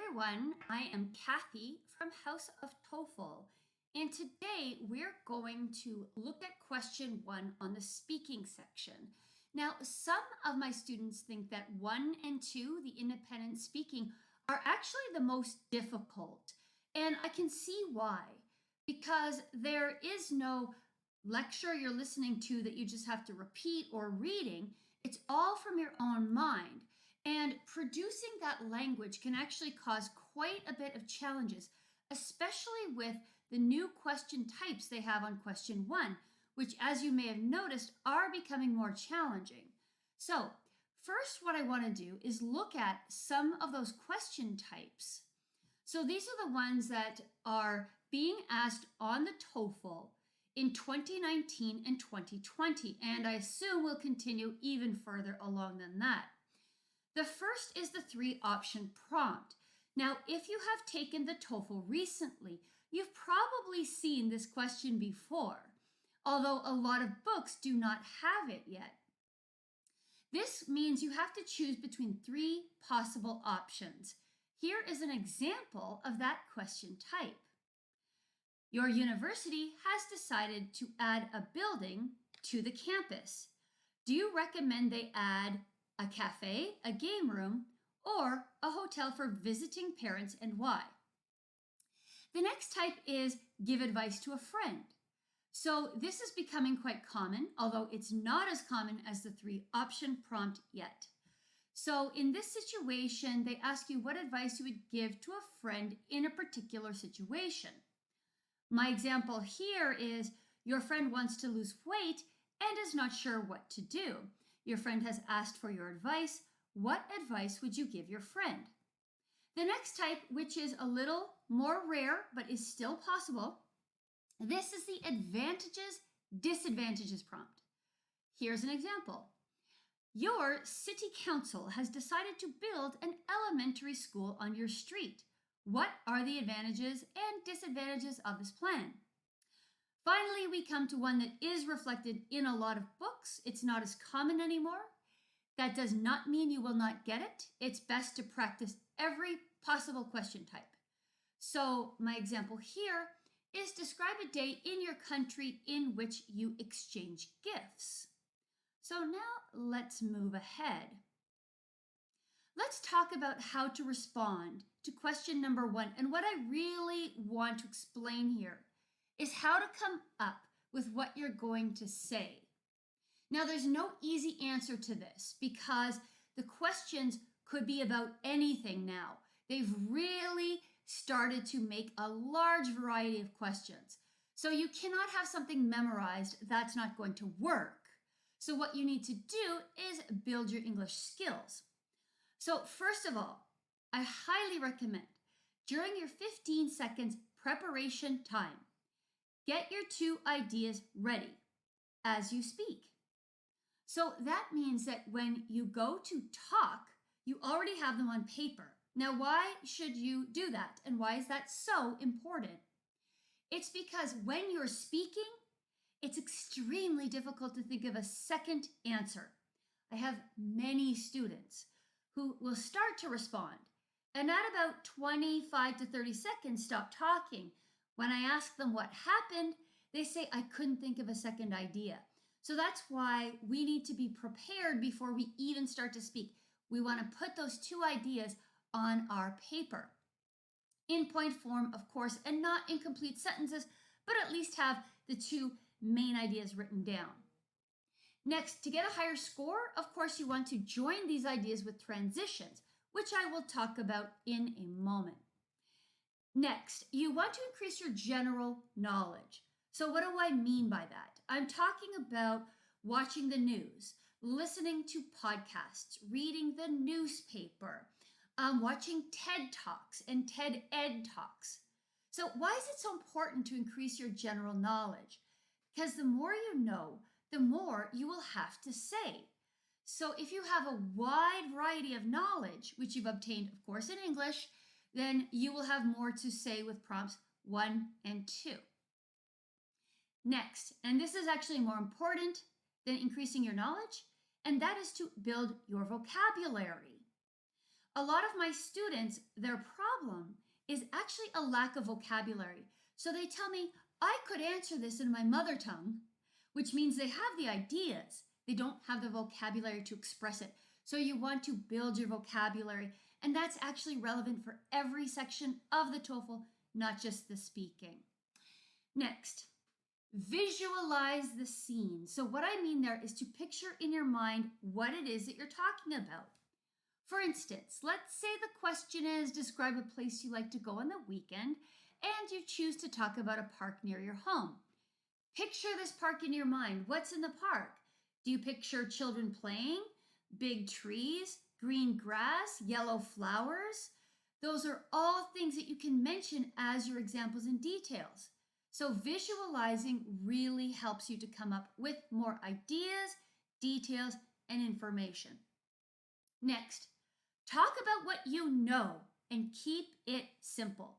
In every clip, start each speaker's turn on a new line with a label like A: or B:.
A: everyone, I am Kathy from House of TOEFL, and today we're going to look at question one on the speaking section. Now, some of my students think that one and two, the independent speaking, are actually the most difficult, and I can see why, because there is no lecture you're listening to that you just have to repeat or reading. It's all from your own mind. And producing that language can actually cause quite a bit of challenges, especially with the new question types they have on question one, which, as you may have noticed, are becoming more challenging. So, first, what I want to do is look at some of those question types. So, these are the ones that are being asked on the TOEFL in 2019 and 2020, and I assume will continue even further along than that. The first is the three-option prompt. Now, if you have taken the TOEFL recently, you've probably seen this question before, although a lot of books do not have it yet. This means you have to choose between three possible options. Here is an example of that question type. Your university has decided to add a building to the campus. Do you recommend they add a cafe, a game room, or a hotel for visiting parents, and why? The next type is give advice to a friend. So this is becoming quite common, although it's not as common as the three-option prompt yet. So in this situation, they ask you what advice you would give to a friend in a particular situation. My example here is your friend wants to lose weight and is not sure what to do. Your friend has asked for your advice. What advice would you give your friend? The next type, which is a little more rare but is still possible, this is the advantages, disadvantages prompt. Here's an example. Your city council has decided to build an elementary school on your street. What are the advantages and disadvantages of this plan? Finally, we come to one that is reflected in a lot of books. It's not as common anymore. That does not mean you will not get it. It's best to practice every possible question type. So my example here is describe a day in your country in which you exchange gifts. So now let's move ahead. Let's talk about how to respond to question number one. And what I really want to explain here is how to come up with what you're going to say. Now, there's no easy answer to this because the questions could be about anything now. They've really started to make a large variety of questions. So you cannot have something memorized that's not going to work. So what you need to do is build your English skills. So first of all, I highly recommend during your 15 seconds preparation time, get your two ideas ready as you speak. So that means that when you go to talk, you already have them on paper. Now, why should you do that? And why is that so important? It's because when you're speaking, it's extremely difficult to think of a second answer. I have many students who will start to respond and at about 25 to 30 seconds stop talking. When I ask them what happened, they say, I couldn't think of a second idea. So that's why we need to be prepared before we even start to speak. We want to put those two ideas on our paper in point form, of course, and not in complete sentences, but at least have the two main ideas written down. Next, to get a higher score, of course, you want to join these ideas with transitions, which I will talk about in a moment. Next, you want to increase your general knowledge. So what do I mean by that? I'm talking about watching the news, listening to podcasts, reading the newspaper, watching TED Talks and TED Ed Talks. So why is it so important to increase your general knowledge? Because the more you know, the more you will have to say. So if you have a wide variety of knowledge, which you've obtained, of course, in English, then you will have more to say with prompts 1 and 2. Next, and this is actually more important than increasing your knowledge, and that is to build your vocabulary. A lot of my students, their problem is actually a lack of vocabulary. So they tell me, I could answer this in my mother tongue, which means they have the ideas. They don't have the vocabulary to express it. So you want to build your vocabulary, and that's actually relevant for every section of the TOEFL, not just the speaking. Next, visualize the scene. So what I mean there is to picture in your mind what it is that you're talking about. For instance, let's say the question is describe a place you like to go on the weekend, and you choose to talk about a park near your home. Picture this park in your mind. What's in the park? Do you picture children playing, big trees, green grass, yellow flowers? Those are all things that you can mention as your examples and details. So visualizing really helps you to come up with more ideas, details, and information. Next, talk about what you know and keep it simple.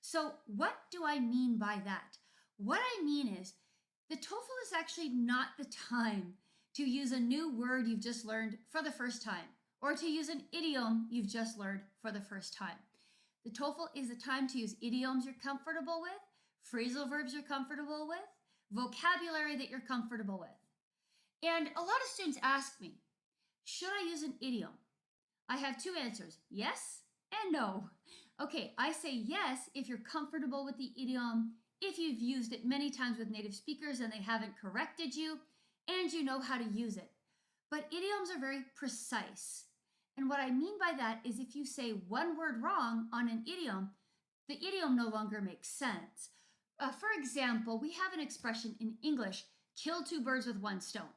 A: So what do I mean by that? What I mean is the TOEFL is actually not the time to use a new word you've just learned for the first time, or to use an idiom you've just learned for the first time. The TOEFL is the time to use idioms you're comfortable with, phrasal verbs you're comfortable with, vocabulary that you're comfortable with. And a lot of students ask me, should I use an idiom? I have two answers, yes and no. Okay, I say yes if you're comfortable with the idiom, if you've used it many times with native speakers and they haven't corrected you, and you know how to use it. But idioms are very precise. And what I mean by that is if you say one word wrong on an idiom, the idiom no longer makes sense. For example, we have an expression in English, kill two birds with one stone.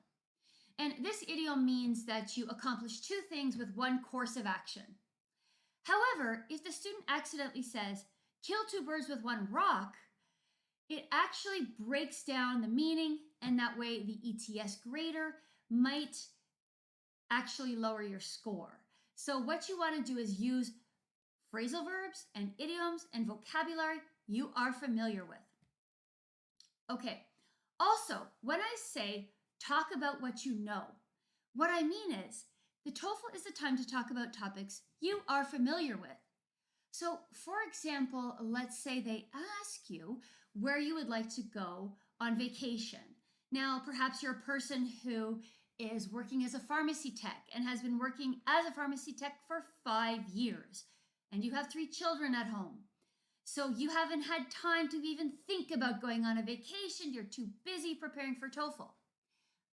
A: And this idiom means that you accomplish two things with one course of action. However, if the student accidentally says, kill two birds with one rock, it actually breaks down the meaning, and that way the ETS grader might actually lower your score. So what you want to do is use phrasal verbs and idioms and vocabulary you are familiar with. Okay, also, when I say talk about what you know, what I mean is the TOEFL is the time to talk about topics you are familiar with. So, for example, let's say they ask you where you would like to go on vacation. Now, perhaps you're a person who is working as a pharmacy tech and has been working as a pharmacy tech for 5 years, and you have 3 children at home. So you haven't had time to even think about going on a vacation. You're too busy preparing for TOEFL.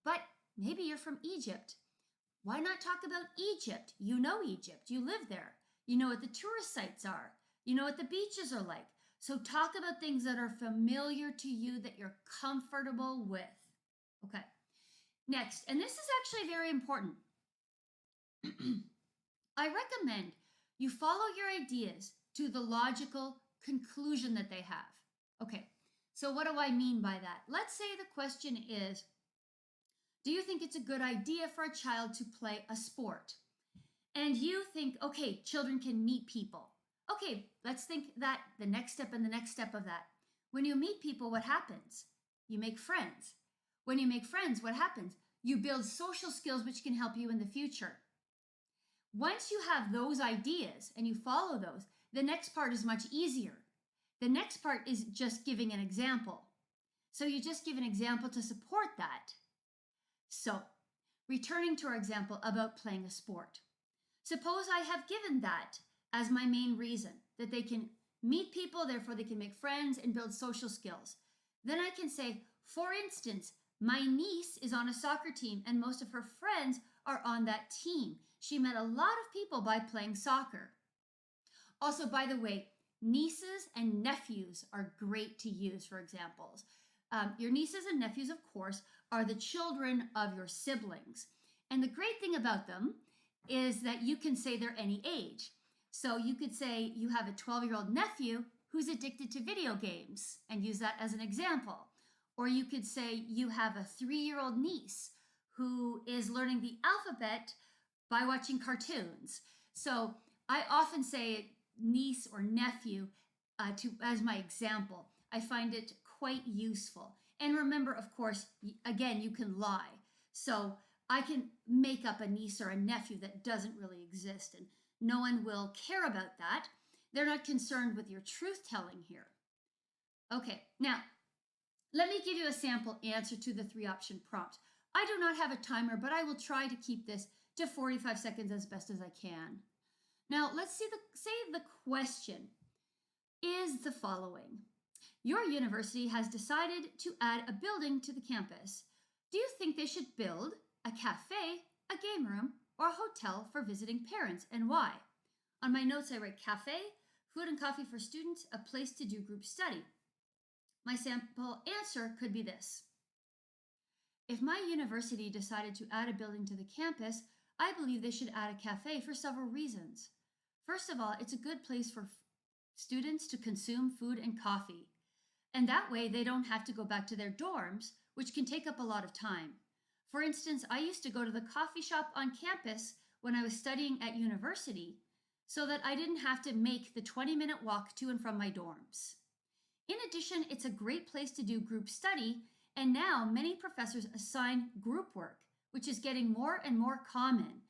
A: But maybe you're from Egypt. Why not talk about Egypt? You know Egypt. You live there. You know what the tourist sites are. You know what the beaches are like. So talk about things that are familiar to you that you're comfortable with. Okay. Next, and this is actually very important. I recommend you follow your ideas to the logical conclusion that they have. Okay, so what do I mean by that? Let's say the question is, do you think it's a good idea for a child to play a sport? And you think, okay, children can meet people. Okay, let's think that the next step and the next step of that. When you meet people, what happens? You make friends. When you make friends, what happens? You build social skills which can help you in the future. Once you have those ideas and you follow those, the next part is much easier. The next part is just giving an example. So you just give an example to support that. So, returning to our example about playing a sport. Suppose I have given that as my main reason, that they can meet people, therefore they can make friends and build social skills. Then I can say, for instance, my niece is on a soccer team and most of her friends are on that team. She met a lot of people by playing soccer. Also, by the way, nieces and nephews are great to use for examples. Your nieces and nephews, of course, are the children of your siblings. And the great thing about them is that you can say they're any age. So you could say you have a 12-year-old nephew who's addicted to video games and use that as an example. Or you could say you have a 3-year-old niece who is learning the alphabet by watching cartoons. So I often say niece or nephew as my example. I find it quite useful. And remember, of course, again, you can lie. So I can make up a niece or a nephew that doesn't really exist. And no one will care about that. They're not concerned with your truth telling here. Okay, now let me give you a sample answer to the 3-option prompt. I do not have a timer, but I will try to keep this to 45 seconds as best as I can. Now, let's say the question is the following. Your university has decided to add a building to the campus. Do you think they should build a cafe, a game room, or a hotel for visiting parents, and why? On my notes, I write cafe, food and coffee for students, a place to do group study. My sample answer could be this. If my university decided to add a building to the campus, I believe they should add a cafe for several reasons. First of all, it's a good place for students to consume food and coffee. And that way they don't have to go back to their dorms, which can take up a lot of time. For instance, I used to go to the coffee shop on campus when I was studying at university so that I didn't have to make the 20-minute walk to and from my dorms. In addition, it's a great place to do group study, and now many professors assign group work, which is getting more and more common.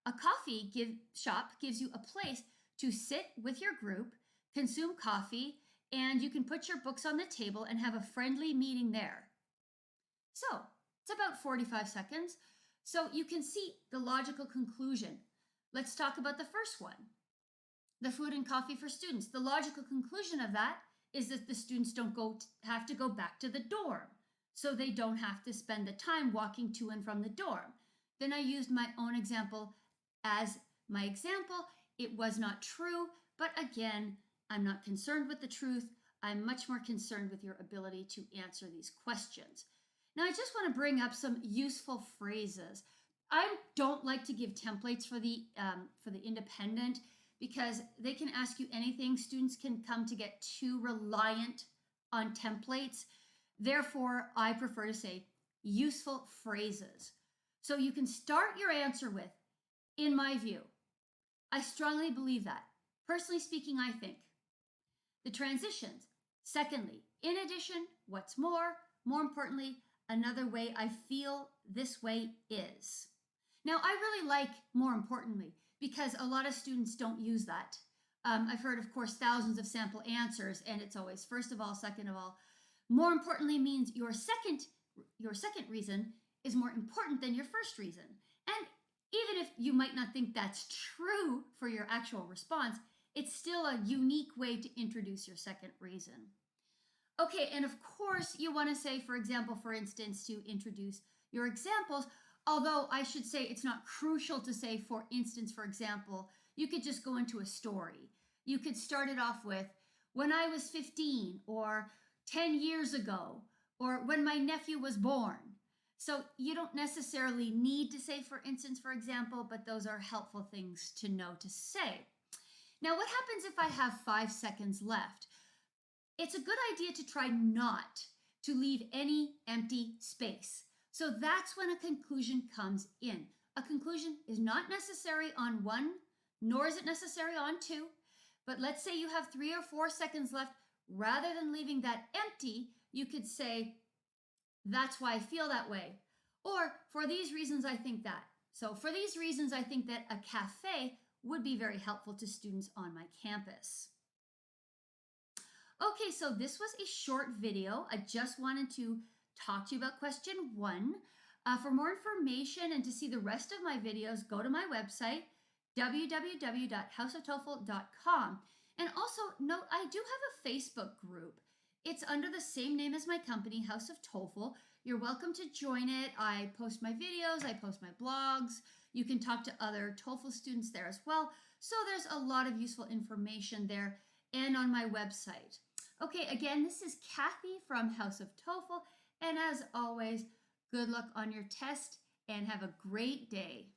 A: A coffee shop gives you a place to sit with your group, consume coffee, and you can put your books on the table and have a friendly meeting there. So it's about 45 seconds. So you can see the logical conclusion. Let's talk about the first one, the food and coffee for students. The logical conclusion of that is that the students don't have to go back to the dorm, so they don't have to spend the time walking to and from the dorm. Then I used my own example as my example. It was not true, but again, I'm not concerned with the truth. I'm much more concerned with your ability to answer these questions. Now, I just want to bring up some useful phrases. I don't like to give templates for the independent because they can ask you anything. Students can come to get too reliant on templates. Therefore, I prefer to say useful phrases. So you can start your answer with, in my view. I strongly believe that. Personally speaking, I think. The transitions. Secondly, in addition, what's more importantly, another way I feel this way is. Now, I really like more importantly because a lot of students don't use that. I've heard, of course, thousands of sample answers, and it's always first of all, second of all. More importantly means your second reason is more important than your first reason. And even if you might not think that's true for your actual response, it's still a unique way to introduce your second reason. Okay, and of course you want to say, for example, for instance, to introduce your examples, although I should say it's not crucial to say, for instance, for example, you could just go into a story. You could start it off with, when I was 15, or 10 years ago, or when my nephew was born. So you don't necessarily need to say, for instance, for example, but those are helpful things to know to say. Now, what happens if I have 5 seconds left? It's a good idea to try not to leave any empty space. So that's when a conclusion comes in. A conclusion is not necessary on 1, nor is it necessary on 2. But let's say you have 3 or 4 seconds left. Rather than leaving that empty, you could say, that's why I feel that way. Or, for these reasons, I think that. So for these reasons, I think that a cafe would be very helpful to students on my campus. Okay, so this was a short video. I just wanted to talk to you about question 1. For more information and to see the rest of my videos, go to my website, www.houseoftoefl.com. And also note, I do have a Facebook group. It's under the same name as my company, House of TOEFL. You're welcome to join it. I post my videos, I post my blogs. You can talk to other TOEFL students there as well. So there's a lot of useful information there and on my website. Okay, again, this is Kathy from House of TOEFL. And as always, good luck on your test and have a great day.